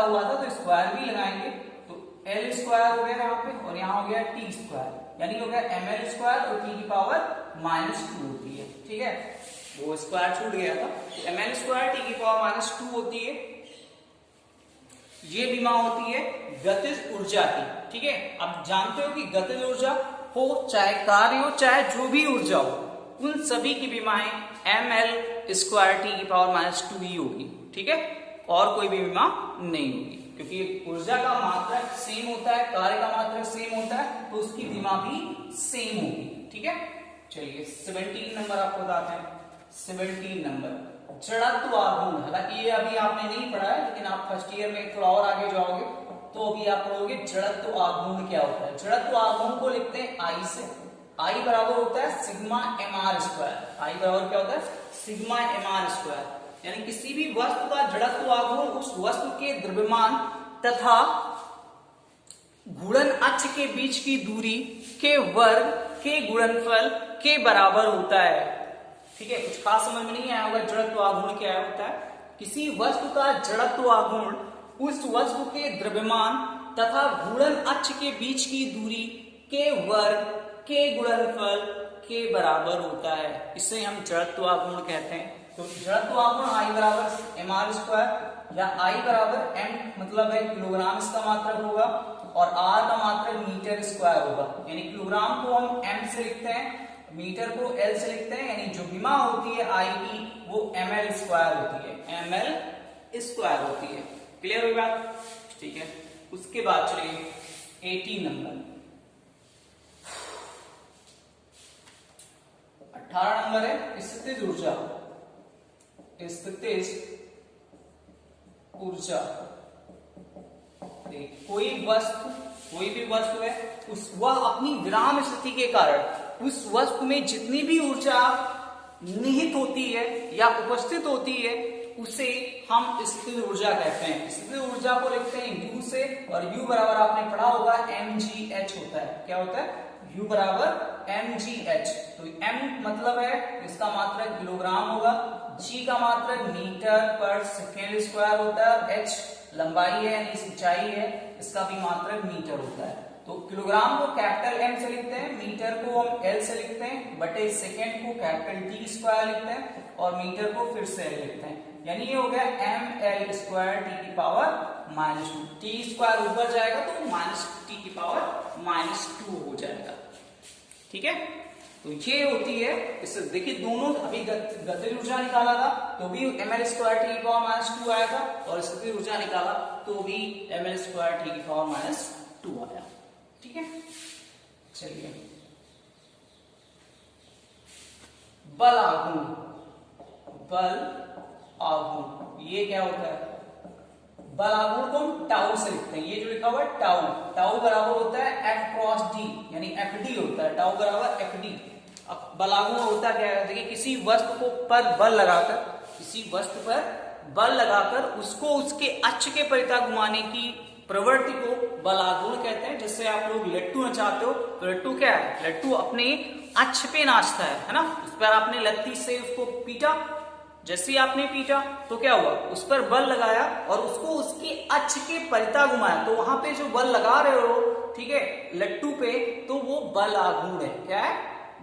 लगा हुआ था तो स्क्वायर भी लगाएंगे, तो एल स्क्वायर हो गया यहाँ पे और यहाँ हो गया टी स्क्वायर, यानी हो गया एम एल स्क्वायर और टी की पावर -2 होती है। ठीक है, वो स्क्वायर छूट गया था, तो एम एल स्क्वायर टी की पावर -2 होती है। ये विमा होती है गतिज ऊर्जा की। ठीक है, अब जानते हो कि गतिज ऊर्जा हो चाहे कार्य हो चाहे जो भी ऊर्जा हो, उन सभी की विमाएं एम एल स्क्वायर टी की पावर -2 ही होगी। ठीक है, और कोई भी विमा नहीं होगी, क्योंकि ऊर्जा का मात्रक सेम होता है, कार्य का मात्रक सेम होता है, तो उसकी विमा भी सेम होगी। ठीक है, चलिए 17 नंबर आपको बताते हैं। 17 नंबर जड़त्व आघूर्ण। हालांकि ये अभी आपने नहीं पढ़ा है, लेकिन आप फर्स्ट ईयर में थोड़ा और आगे जाओगे तो अभी आप पढ़ोगे जड़त्व आघूर्ण क्या होता है। जड़त्व आघूर्ण को लिखते हैं आई से। आई बराबर होता है sigma M R square. I बराबर क्या होता है? Sigma M R square. यानी किसी भी वस्तु का जड़त्व आघूर्ण उस वस्तु के द्रव्यमान तथा घूर्णन अक्ष के बीच की दूरी के वर्ग के गुणनफल के बराबर होता है। ठीक है, कुछ खास समझ में नहीं आया होगा जड़त्व आघूर्ण क्या होता है। किसी वस्तु का जड़त्व आघूर्ण उस वस्तु के द्रव्यमान तथा घूर्णन अक्ष के बीच की दूरी के वर्ग के गुणनफल के बराबर होता है। इसे हम जड़त्व आघूर्ण कहते हैं। तो जड़त्व आघूर्ण आई बराबर एम आर स्क्वायर या आई बराबर एम मतलब है किलोग्राम इसका मात्रक होगा और आर का मात्रक मीटर स्क्वायर होगा। यानी किलोग्राम को हम एम से लिखते हैं, मीटर को एल से लिखते हैं, यानी जो विमा होती है आई की वो एम एल स्क्वायर होती है, एम एल स्क्वायर होती है। क्लियर हुई बात? ठीक है, उसके बाद चलिए 18 नंबर 18 नंबर है स्थितिज ऊर्जा। स्थितिज ऊर्जा कोई भी वस्तु है उस वह अपनी विराम स्थिति के कारण उस वस्तु में जितनी भी ऊर्जा निहित होती है या उपस्थित होती है उसे हम स्थितिज ऊर्जा कहते हैं। स्थितिज ऊर्जा को लिखते हैं U से और U बराबर आपने पढ़ा होगा mgh होता है। क्या होता है? U बराबर mgh। तो m मतलब है इसका मात्रक किलोग्राम होगा, g का मात्रक मीटर पर सेकेंड स्क्वायर होता है, h लंबाई है यानी ऊंचाई है, इसका भी मात्रक मीटर होता है। तो किलोग्राम को कैपिटल M से लिखते हैं, मीटर को हम L से लिखते हैं, बटे सेकेंड को कैपिटल T स्क्वायर लिखते हैं और मीटर को फिर से L लिखते हैं। यानी ये हो गया एम एल स्क्वायर टी की पावर -2। टी स्क्वायर ऊपर जाएगा तो -t की पावर -2 हो जाएगा। ठीक है, तो ये होती है। इससे देखिए दोनों अभी गतिज ऊर्जा निकाला था तो भी एम एल स्क्वायर टी की पावर -2 आया था और स्थितिज ऊर्जा निकाला तो भी एम एल स्क्वायर टी की पावर -2 आया। ठीक है, चलिए बल आघूर्ण। बल आघूर्ण ये क्या होता है? बल आघूर्ण को हम टाउ से लिखते हैं। ये जो लिखा हुआ है टाउ, टाउ बराबर होता है एफ क्रॉस डी यानी एफ डी होता है। टाउ बराबर एफ डी। अब बल आघूर्ण होता क्या है? देखिए किसी वस्तु को पर बल लगाकर, किसी वस्तु पर बल लगाकर उसको उसके अक्ष के परितः घुमाने की प्रवृत्ति को बल आघूर्ण कहते हैं। जैसे आप लोग लट्टू नचाते हो तो लट्टू क्या है? लट्टू अपने अक्ष पे नाचता है ना। उस पर आपने लत्ती से उसको पीटा, जैसे आपने पीटा तो क्या हुआ? उस पर बल लगाया और उसको उसके अक्ष के परितः घुमाया, तो वहां पे जो बल लगा रहे हो, ठीक है, लट्टू पे, तो वो बल आघूर्ण है। क्या है?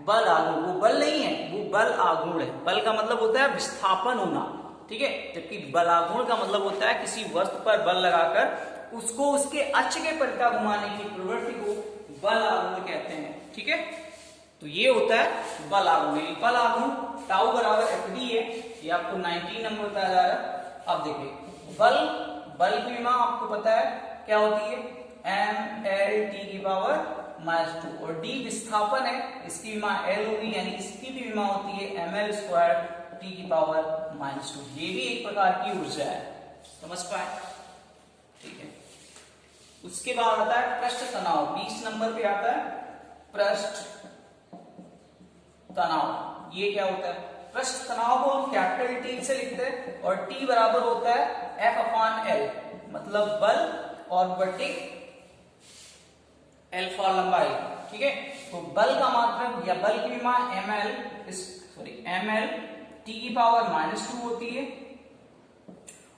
बल आघूर्ण। वो बल नहीं है, वो बल आघूर्ण है। बल का मतलब होता है विस्थापन होना, ठीक है, जबकि बल आघूर्ण का मतलब होता है किसी वस्तु पर बल लगाकर उसको उसके अक्ष के परितः घुमाने की प्रवृत्ति को बल आघूर्ण कहते हैं। ठीक है, तो ये होता है बल आघूर्ण। बल आघूर्ण टाउ बराबर एफ डी है, ये आपको 19 नंबर बताया जा रहा है। अब देखिए बल की विमा आपको पता है क्या होती है, एम एल टी की पावर -2, और डी विस्थापन है, इसकी विमा एल होगी, यानी इसकी भी विमा होती है एम एल स्क्वायर टी की पावर -2। ये भी एक प्रकार की ऊर्जा है, समझ पाए? ठीक है, उसके बाद आता है पृष्ठ तनाव। 20 नंबर पे आता है पृष्ठ तनाव। ये क्या होता है? पृष्ठ तनाव को हम कैपिटल टी से लिखते हैं और टी बराबर होता है F/L, मतलब बल और बटे अल्फा लंबाई। ठीक है, तो बल का मात्रक या बल की विमा ml टी की पावर -2 होती है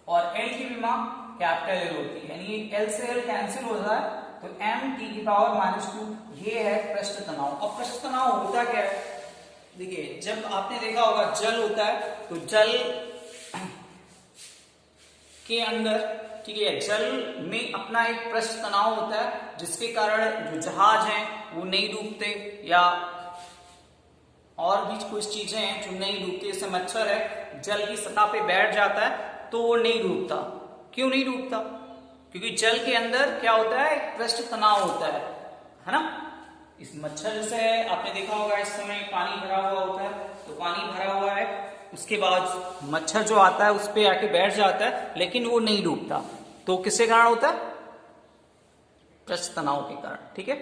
और L की विमा कैपिटल L होती है, यानी L से L कैंसिल हो जाए तो m टी की पावर -2। ये है पृष्ठ तनाव। अब पृष्ठ तनाव होता क्या है? देखिए, जब आपने देखा होगा जल होता है, तो जल के अंदर, ठीक है, जल में अपना एक पृष्ठ तनाव होता है, जिसके कारण जो जहाज हैं वो नहीं डूबते, या और भी कुछ चीजें हैं जो नहीं डूबती। जैसे मच्छर है, जल की सतह पे बैठ जाता है तो वो नहीं डूबता। क्यों नहीं डूबता? क्योंकि जल के अंदर क्या होता है, एक पृष्ठ तनाव होता है ना। इस मच्छर जैसे आपने देखा होगा, इस समय पानी भरा हुआ होता है, तो पानी भरा हुआ है, उसके बाद मच्छर जो आता है उस पे आके बैठ जाता है, लेकिन वो नहीं डूबता। तो किसके कारण होता है? पृष्ठ तनाव के कारण। ठीक है।